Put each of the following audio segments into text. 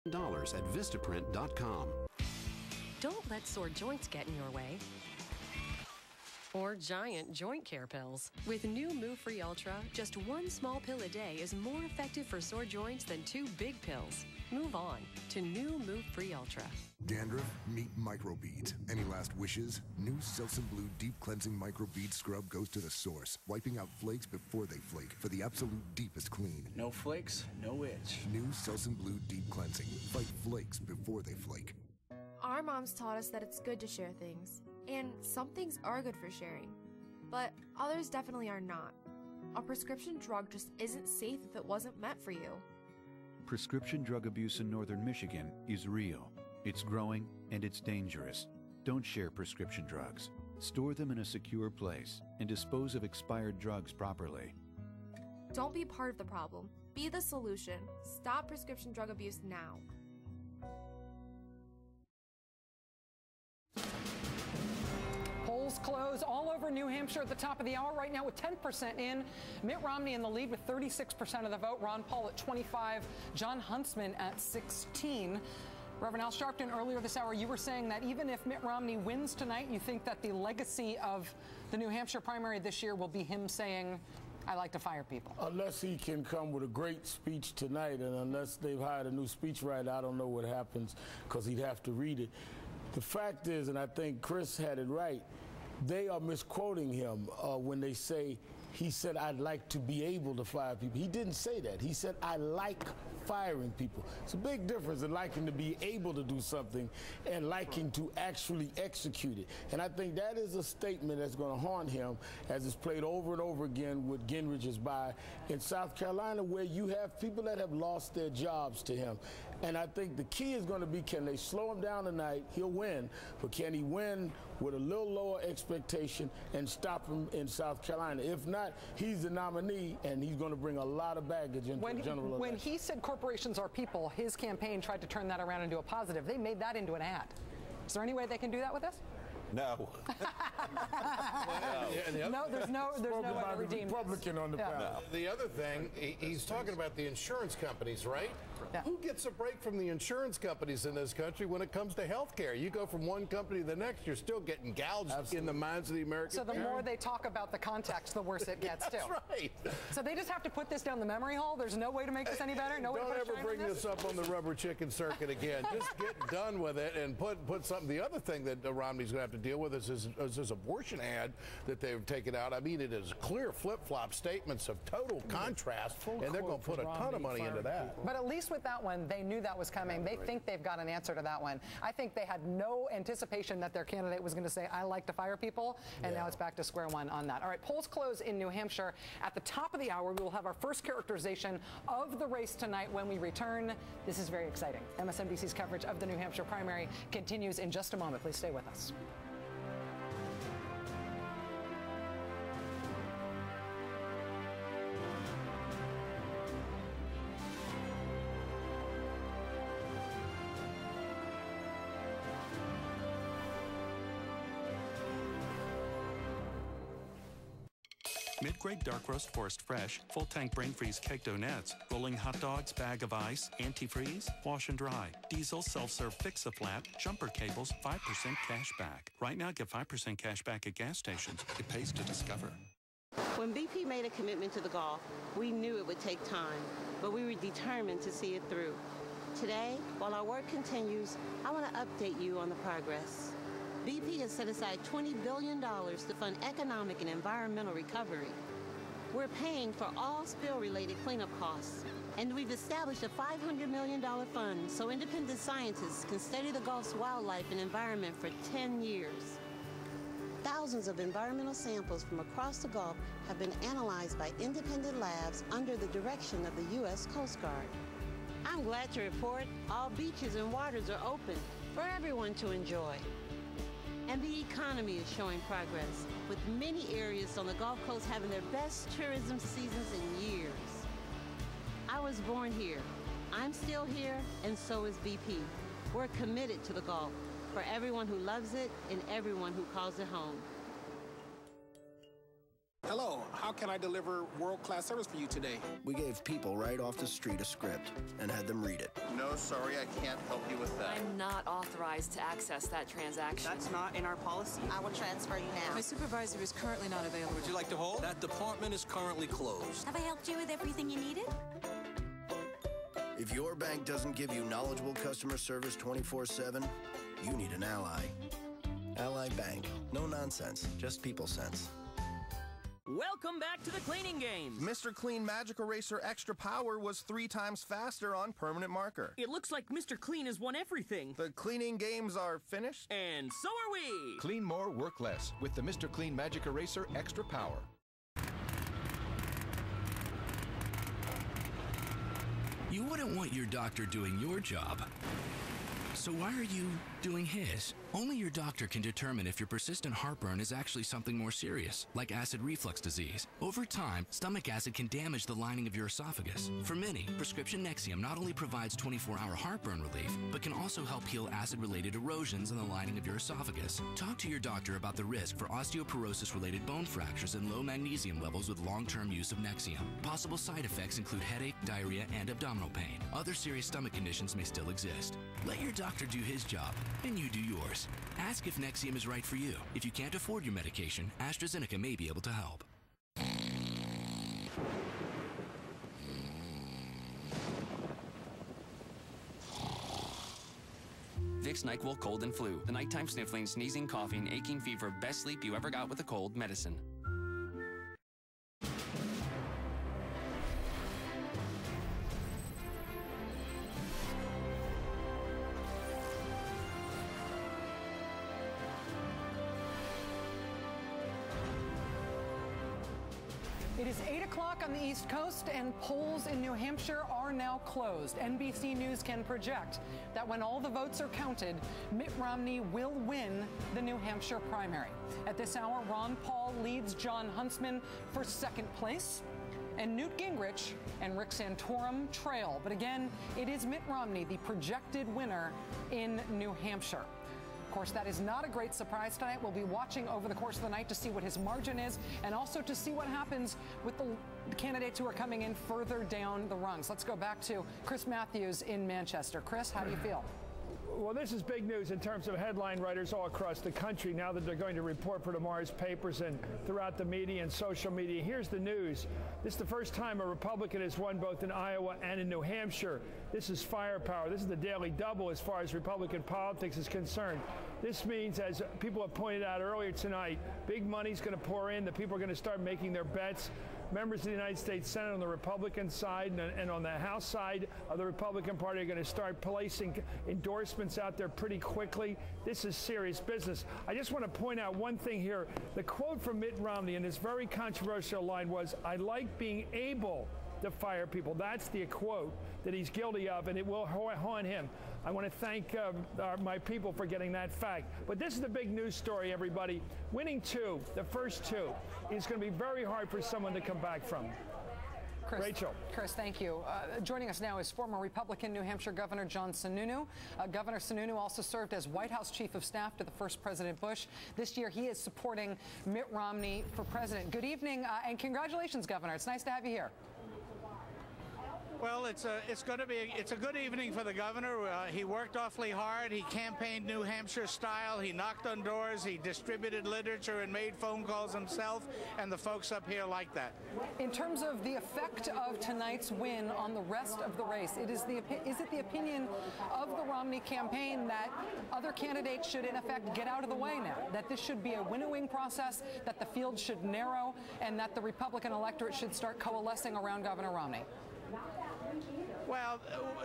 dollars at Vistaprint.com. Don't let sore joints get in your way. Or giant joint care pills. With new Move Free Ultra, just one small pill a day is more effective for sore joints than 2 big pills. Move on to new Move Free Ultra. Dandruff? Meet microbeads. Any last wishes? New Selsun Blue Deep Cleansing Microbead Scrub goes to the source, wiping out flakes before they flake for the absolute deepest clean. No flakes, no itch. New Selsun Blue Deep Cleansing. Fight flakes before they flake. Our moms taught us that it's good to share things, and some things are good for sharing, but others definitely are not. A prescription drug just isn't safe if it wasn't meant for you. Prescription drug abuse in northern Michigan is real. It's growing and it's dangerous. Don't share prescription drugs. Store them in a secure place and dispose of expired drugs properly. Don't be part of the problem. Be the solution. Stop prescription drug abuse now. Polls close all over New Hampshire at the top of the hour right now with 10% in. Mitt Romney in the lead with 36% of the vote. Ron Paul at 25. John Huntsman at 16. Reverend Al Sharpton, earlier this hour, you were saying that even if Mitt Romney wins tonight, you think that the legacy of the New Hampshire primary this year will be him saying, I like to fire people. Unless he can come with a great speech tonight, and unless they've hired a new speechwriter, I don't know what happens, because he'd have to read it. The fact is, and I think Chris had it right, they are misquoting him when they say, he said, I'd like to be able to fire people. He didn't say that. He said, I like firing people. It's a big difference in liking to be able to do something and liking to actually execute it. And I think that is a statement that's going to haunt him as it's played over and over again with Gingrich's by in South Carolina, where you have people that have lost their jobs to him. And I think the key is going to be, can they slow him down tonight? He'll win. But can he win with a little lower expectation and stop him in South Carolina? If not, he's the nominee, and he's going to bring a lot of baggage into the general election. When he said corporations are people, his campaign tried to turn that around into a positive. They made that into an ad. Is there any way they can do that with this? No. No, there's no way to redeem Republican on the panel. No. The other thing, he's talking about the insurance companies, right? Yeah. Who gets a break from the insurance companies in this country when it comes to health care? You go from one company to the next, you're still getting gouged in the minds of the American So the parent. more they talk about the context, the worse it gets, too. That's right. So they just have to put this down the memory hole? There's no way to make this any better? No way to Don't put a ever shine bring on this up on the rubber chicken circuit again. Just get done with it and put something. The other thing that Romney's going to have to deal with is this abortion ad that they've taken out. I mean, it is clear flip-flop statements of total contrast, and they're going to put a ton of money into that. But at least with that one, they knew that was coming. They think they've got an answer to that one. I think they had no anticipation that their candidate was going to say, I like to fire people, and now it's back to square one on that. All right, polls close in New Hampshire. At the top of the hour, we will have our first characterization of the race tonight when we return. This is very exciting. MSNBC's coverage of the New Hampshire primary continues in just a moment. Please stay with us. Mid-grade dark roast forest fresh, full tank brain freeze cake donuts, rolling hot dogs, bag of ice, antifreeze, wash and dry, diesel self-serve fix-a-flat, jumper cables, 5% cash back. Right now, get 5% cash back at gas stations. It pays to discover. When BP made a commitment to the Gulf, we knew it would take time, but we were determined to see it through. Today, while our work continues, I want to update you on the progress. BP has set aside $20 billion to fund economic and environmental recovery. We're paying for all spill-related cleanup costs, and we've established a $500 million fund so independent scientists can study the Gulf's wildlife and environment for 10 years. Thousands of environmental samples from across the Gulf have been analyzed by independent labs under the direction of the U.S. Coast Guard. I'm glad to report all beaches and waters are open for everyone to enjoy. And the economy is showing progress, with many areas on the Gulf Coast having their best tourism seasons in years. I was born here. I'm still here, and so is BP. We're committed to the Gulf, for everyone who loves it and everyone who calls it home. Hello, how can I deliver world-class service for you today? We gave people right off the street a script and had them read it. No, sorry, I can't help you with that. I'm not authorized to access that transaction. That's not in our policy. I will transfer you now. My supervisor is currently not available. Would you like to hold? That department is currently closed. Have I helped you with everything you needed? If your bank doesn't give you knowledgeable customer service 24/7, you need an Ally. Ally Bank. No nonsense, just people sense. Welcome back to the cleaning games. Mr. Clean Magic Eraser Extra Power was 3 times faster on permanent marker. It looks like Mr. Clean has won everything. The cleaning games are finished? And so are we. Clean more, work less with the Mr. Clean Magic Eraser Extra Power. You wouldn't want your doctor doing your job. So why are you doing his? Only your doctor can determine if your persistent heartburn is actually something more serious, like acid reflux disease. Over time, stomach acid can damage the lining of your esophagus. For many, prescription Nexium not only provides 24-hour heartburn relief, but can also help heal acid-related erosions in the lining of your esophagus. Talk to your doctor about the risk for osteoporosis-related bone fractures and low magnesium levels with long-term use of Nexium. Possible side effects include headache, diarrhea, and abdominal pain. Other serious stomach conditions may still exist. Let your doctor do his job, and you do yours. Ask if Nexium is right for you. If you can't afford your medication, AstraZeneca may be able to help. Vicks NyQuil Cold and Flu. The nighttime sniffling, sneezing, coughing, aching fever, best sleep you ever got with a cold medicine. It is 8 o'clock on the East Coast, and polls in New Hampshire are now closed. NBC News can project that when all the votes are counted, Mitt Romney will win the New Hampshire primary. At this hour, Ron Paul leads John Huntsman for second place, and Newt Gingrich and Rick Santorum trail. But again, it is Mitt Romney, the projected winner in New Hampshire. Of course, that is not a great surprise tonight. We'll be watching over the course of the night to see what his margin is and also to see what happens with the candidates who are coming in further down the rungs. Let's go back to Chris Matthews in Manchester. Chris, how do you feel? Well, this is big news in terms of headline writers all across the country now that they're going to report for tomorrow's papers and throughout the media and social media. Here's the news. This is the first time a Republican has won both in Iowa and in New Hampshire. This is firepower. This is the daily double as far as Republican politics is concerned. This means, as people have pointed out earlier tonight, big money's going to pour in. The people are going to start making their bets. Members of the United States Senate on the Republican side and on the House side of the Republican Party are going to start placing endorsements out there pretty quickly. This is serious business. I just want to point out one thing here. The quote from Mitt Romney in this very controversial line was, "I like being able to fire people." That's the quote that he's guilty of, and it will haunt him. I want to thank my people for getting that fact. But this is the big news story, everybody. Winning the first two, is going to be very hard for someone to come back from. Rachel. Chris, thank you. Joining us now is former Republican New Hampshire Governor John Sununu. Governor Sununu also served as White House Chief of Staff to the first President Bush. This year, he is supporting Mitt Romney for president. Good evening, and congratulations, Governor. It's nice to have you here. Well, it's a good evening for the governor. He worked awfully hard. He campaigned New Hampshire style. He knocked on doors. He distributed literature and made phone calls himself. And the folks up here like that. In terms of the effect of tonight's win on the rest of the race, is it the opinion of the Romney campaign that other candidates should, in effect, get out of the way now? That this should be a winnowing process, that the field should narrow, and that the Republican electorate should start coalescing around Governor Romney? Well,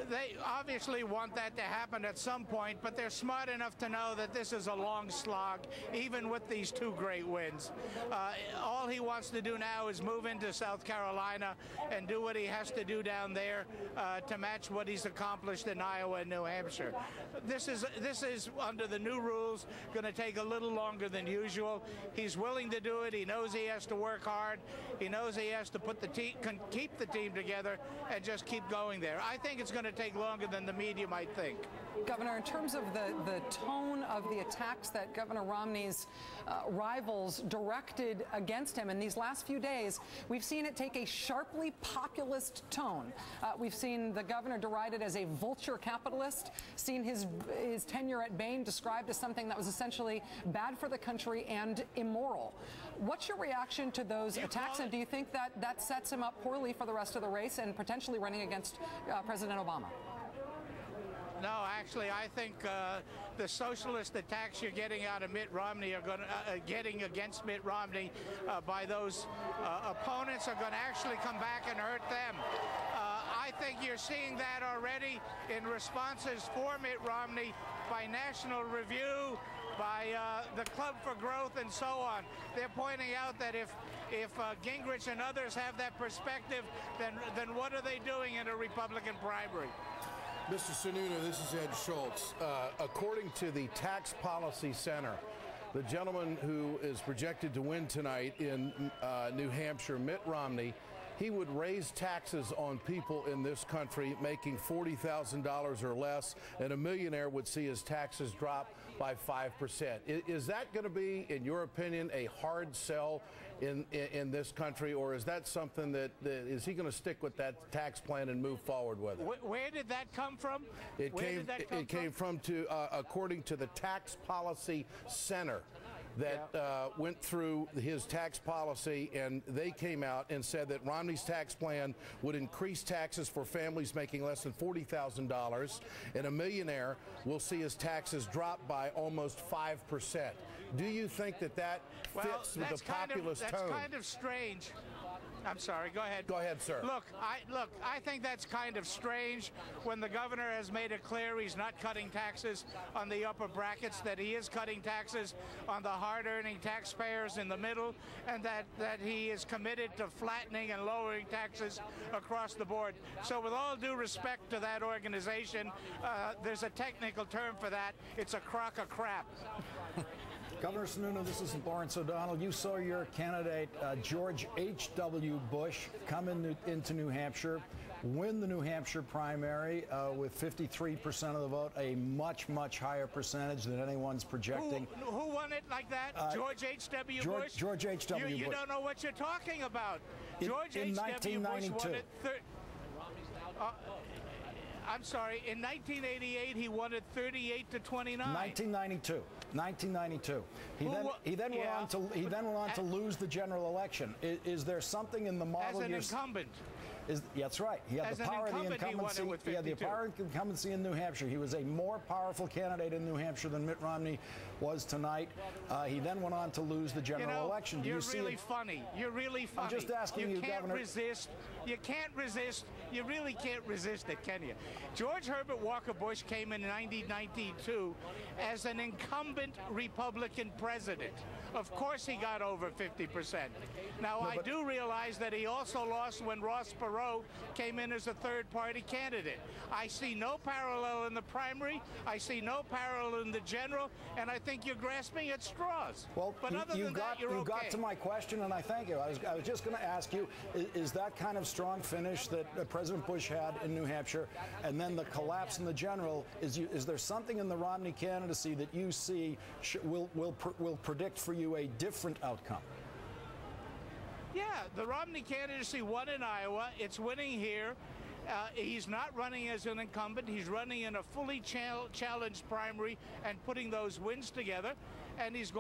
they obviously want that to happen at some point, but they're smart enough to know that this is a long slog, even with these two great wins. All he wants to do now is move into South Carolina and do what he has to do down there to match what he's accomplished in Iowa and New Hampshire. This is under the new rules, going to take a little longer than usual. He's willing to do it. He knows he has to work hard. He knows he has to keep the team together and just keep going there. there. I think it's going to take longer than the media might think. Governor, in terms of the tone of the attacks that Governor Romney's rivals directed against him in these last few days, we've seen it take a sharply populist tone. We've seen the governor derided as a vulture capitalist, seen his tenure at Bain described as something that was essentially bad for the country and immoral. What's your reaction to those attacks, and do you think that that sets him up poorly for the rest of the race and potentially running against President Obama? No, actually, I think the socialist attacks you're getting out of Mitt Romney are going to getting against Mitt Romney by those opponents are going to actually come back and hurt them. I think you're seeing that already in responses for Mitt Romney by National Review, by the Club for Growth, and so on. They're pointing out that if Gingrich and others have that perspective, then what are they doing in a Republican primary? Mr. Sununu, this is Ed Schultz. According to the Tax Policy Center, the gentleman who is projected to win tonight in New Hampshire, Mitt Romney, he would raise taxes on people in this country making $40,000 or less, and a millionaire would see his taxes drop by 5%. Is that going to be, in your opinion, a hard sell in this country, or is that something that is he going to stick with that tax plan and move forward with it? Where did that come from? It came from according to the Tax Policy Center that went through his tax policy, and they came out and said that Romney's tax plan would increase taxes for families making less than $40,000, and a millionaire will see his taxes drop by almost 5%. Do you think that fits with the populist tone? That's kind of strange. I'm sorry, go ahead. Go ahead, sir. Look, I think that's kind of strange when the governor has made it clear he's not cutting taxes on the upper brackets, that he is cutting taxes on the hard-earning taxpayers in the middle, and that he is committed to flattening and lowering taxes across the board. So with all due respect to that organization, there's a technical term for that. It's a crock of crap. Governor Sununu, this is Lawrence O'Donnell. You saw your candidate, George H.W. Bush, come into New Hampshire, win the New Hampshire primary with 53% of the vote, a much, much higher percentage than anyone's projecting. Who won it like that? George H.W. Bush? George H.W. Bush. You don't know what you're talking about. George H.W. Bush won it. I'm sorry, in 1988 he won it 38 to 29. 1992. He then went on to lose the general election. Is there something in the model? As an incumbent. That's right. He had the power of the incumbency. He had the power of incumbency in New Hampshire. He was a more powerful candidate in New Hampshire than Mitt Romney was tonight. He then went on to lose the general election. You're really funny. You're really funny. I'm just asking you, Governor. You can't resist. You really can't resist it, can you? George Herbert Walker Bush came in 1992 as an incumbent Republican president. Of course he got over 50%. Now, I do realize that he also lost when Ross Perot came in as a third-party candidate. I see no parallel in the primary. I see no parallel in the general, and I think you're grasping at straws. Well, but other than that, you're okay. You got to my question, and I thank you. I was just going to ask you, is that kind of strong finish that President Bush had in New Hampshire, and then the collapse in the general, is there something in the Romney candidacy that you see will predict for you a different outcome? Yeah, the Romney candidacy won in Iowa. It's winning here. He's not running as an incumbent. He's running in a fully challenged primary and putting those wins together. And he's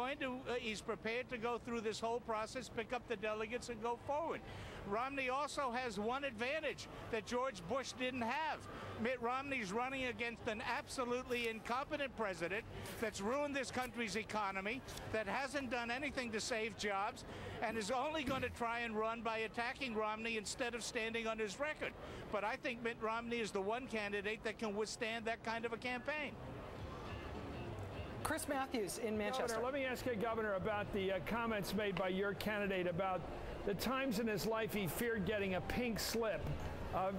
prepared to go through this whole process, pick up the delegates, and go forward. Romney also has one advantage that George Bush didn't have. Mitt Romney's running against an absolutely incompetent president that's ruined this country's economy, that hasn't done anything to save jobs, and is only going to try and run by attacking Romney instead of standing on his record. But I think Mitt Romney is the one candidate that can withstand that kind of a campaign. Chris Matthews in Manchester. Governor, let me ask you, Governor, about the comments made by your candidate about the times in his life he feared getting a pink slip,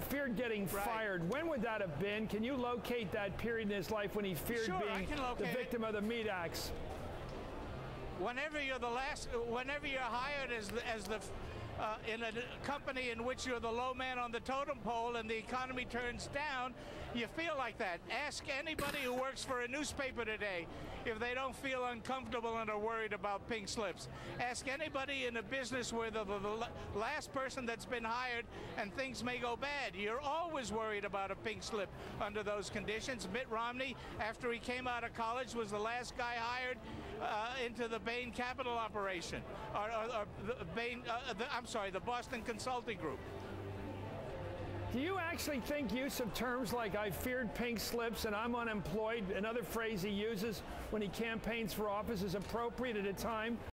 feared getting fired. When would that have been? Can you locate that period in his life when he feared being the victim of the meat axe? Whenever you're hired as in a company in which you're the low man on the totem pole and the economy turns down, you feel like that. Ask anybody who works for a newspaper today if they don't feel uncomfortable and are worried about pink slips. Ask anybody in a business where the last person that's been hired and things may go bad. You're always worried about a pink slip under those conditions. Mitt Romney, after he came out of college, was the last guy hired into the Bain Capital operation, the Boston Consulting Group. Do you actually think use of terms like "I feared pink slips" and "I'm unemployed," another phrase he uses when he campaigns for office, is appropriate at a time